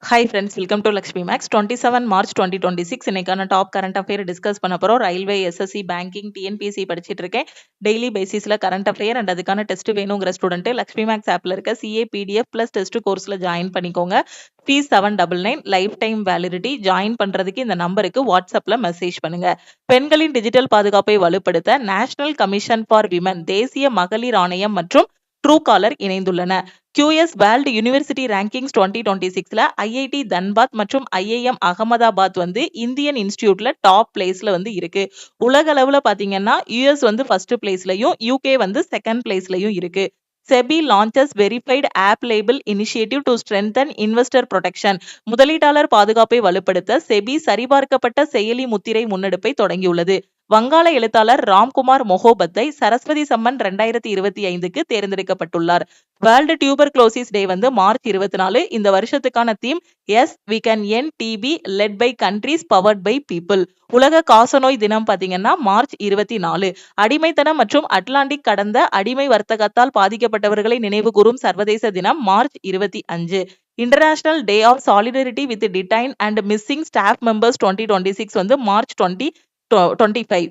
Hi friends, welcome to Lakshmi max. 27 March 2026 இன்னைக்கான top current affair discuss பண்ண போறோம். Railway, SSC, banking, TNPSC படிச்சிட்டு இருக்கேன். டெய்லி பேசிஸ்ல கரண்ட் அஃபேர் அண்ட் அதுக்கான டெஸ்ட் வேணுங்கிற ஸ்டூடெண்ட் லக்ஷ்மி மேக்ஸ் ஆப்ல இருக்க சிஏ பிடிஎஃப் பிளஸ் டெஸ்ட் கோர்ஸ்ல ஜாயின் பண்ணிக்கோங்க. Fees 799, lifetime validity. Join பண்றதுக்கு இந்த நம்பருக்கு வாட்ஸ்அப்ல மெசேஜ் பண்ணுங்க. பெண்களின் டிஜிட்டல் பாதுகாப்பை வலுப்படுத்த நேஷனல் கமிஷன் ஃபார் விமன், தேசிய மகளிர் ஆணையம் மற்றும் ட்ரூ காலர் இணைந்துள்ளன. QS வேர்ல்டு யூனிவர்சிட்டி ரேங்கிங்ஸ் 2026ல ஐஐடி தன்பாத் மற்றும் ஐஐஎம் அகமதாபாத் இந்தியன் இன்ஸ்டிடியூட்ல டாப் பிளேஸ்ல இருக்கு. உலக அளவுல பாத்தீங்கன்னா US ஃபர்ஸ்ட் பிளேஸ்லயும் UK செகண்ட் பிளேஸ்லயும் இருக்கு. SEBI launches verified app label initiative to strengthen investor protection. முதலீட்டாளர் பாதுகாப்பை வலுப்படுத்த செபி சரிபார்க்கப்பட்ட செயலி முத்திரை முன்னெடுப்பை தொடங்கியுள்ளது. வங்காள எழுத்தாளர் ராம்குமார் மொஹோபத்தை சரஸ்வதி சம்மன் 2025க்கு தேர்ந்தெடுக்கப்பட்டுள்ளார். World tuberculosis day March 24. இந்த வருஷத்துக்கான theme yes we can end TB led by countries powered by people. உலக காசநோய் தினம் பாத்தீங்கன்னா மார்ச் 24. அடிமைத்தனம் மற்றும் அட்லாண்டிக் கடந்த அடிமை வர்த்தகத்தால் பாதிக்கப்பட்டவர்களை நினைவு கூறும் சர்வதேச தினம் March 25. International day of solidarity with detained and missing staff members 2026 March 25.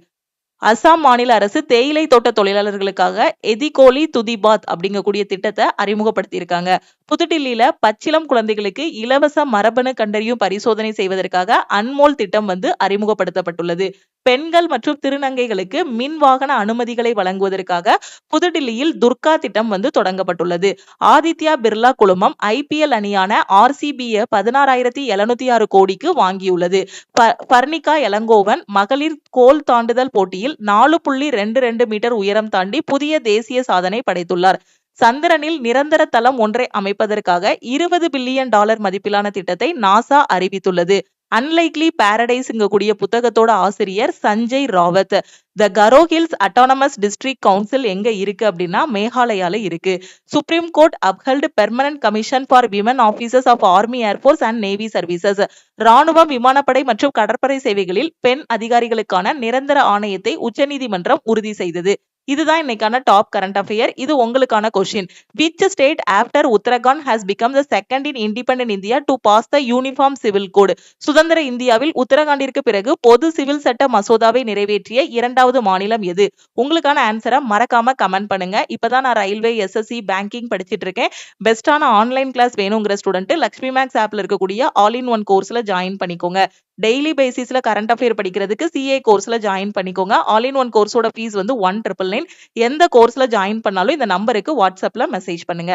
Assam மாநில அரசு தேயிலை தோட்ட தொழிலாளர்களுக்காக எதிகோலி துதிபாத் அப்படிங்கக்கூடிய திட்டத்தை அறிமுகப்படுத்தியிருக்காங்க. புதுடில்லியில பச்சிளம் குழந்தைகளுக்கு இலவச மரபணு கண்டறியும் பரிசோதனை செய்வதற்காக அன்மோல் திட்டம் அறிமுகப்படுத்தப்பட்டுள்ளது. பெண்கள் மற்றும் திருநங்கைகளுக்கு மின் வாகன அனுமதிகளை வழங்குவதற்காக புதுடில்லியில் துர்கா திட்டம் தொடங்கப்பட்டுள்ளது. ஆதித்யா பிர்லா குழுமம் IPL அணியான RCB-ய 16,706 கோடிக்கு வாங்கியுள்ளது. பர்னிகா எலங்கோவன் மகளிர் கோல் தாண்டுதல் போட்டியில் 4.22 மீட்டர் உயரம் தாண்டி புதிய தேசிய சாதனை படைத்துள்ளார். சந்திரனில் நிரந்தர தளம் ஒன்றை அமைப்பதற்காக $20 பில்லியன் மதிப்பிலான திட்டத்தை நாசா அறிவித்துள்ளது. அன்லைக்லி பாரடைஸ் கூடிய புத்தகத்தோட ஆசிரியர் Sanjay Rawat. The Garo hills autonomous district council எங்க இருக்கு அப்படின்னா மேகாலயால இருக்கு. Supreme court upheld permanent commission for women officers of army, air force and navy services. ராணுவம், விமானப்படை மற்றும் கடற்படை சேவைகளில் பெண் அதிகாரிகளுக்கான நிரந்தர ஆணையத்தை உச்சநீதிமன்றம் உறுதி செய்தது. இதுதான் இன்னைக்கான டாப் கரண்ட் அஃபேர். இது உங்களுக்கான question. Which state after Uttarakhand has become the second in independent India to pass the uniform civil code? சுதந்திர இந்தியாவில் உத்தரகாண்டிற்கு பிறகு பொது சிவில் சட்ட மசோதாவை நிறைவேற்றிய இரண்டாவது மாநிலம் எது? உங்களுக்கான ஆன்சரை மறக்காம கமெண்ட் பண்ணுங்க. இப்பதான் நான் ரயில்வே, எஸ்எஸ்சி, பேங்கிங் படிச்சிட்டு இருக்கேன். பெஸ்டான ஆன்லைன் கிளாஸ் வேணுங்கிற ஸ்டூடெண்ட் லக்ஷ்மி மேக்ஸ் ஆப்ல இருக்கக்கூடிய ஆல் இன் ஒன் கோர்ஸ்ல ஜாயின் பண்ணிக்கோங்க. டெய்லி பேசிஸ்ல கரண்ட் அஃபேர் படிக்கிறதுக்கு CA கோர்ஸ்ல ஜாயின் பண்ணிக்கோங்க. ஆல் இன் ஒன் கோர்ஸோட ஃபீஸ் 1,999. எந்த கோர்ஸ்ல ஜாயின் பண்ணாலும் இந்த நம்பருக்கு வாட்ஸ்அப்ல மெசேஜ் பண்ணுங்க.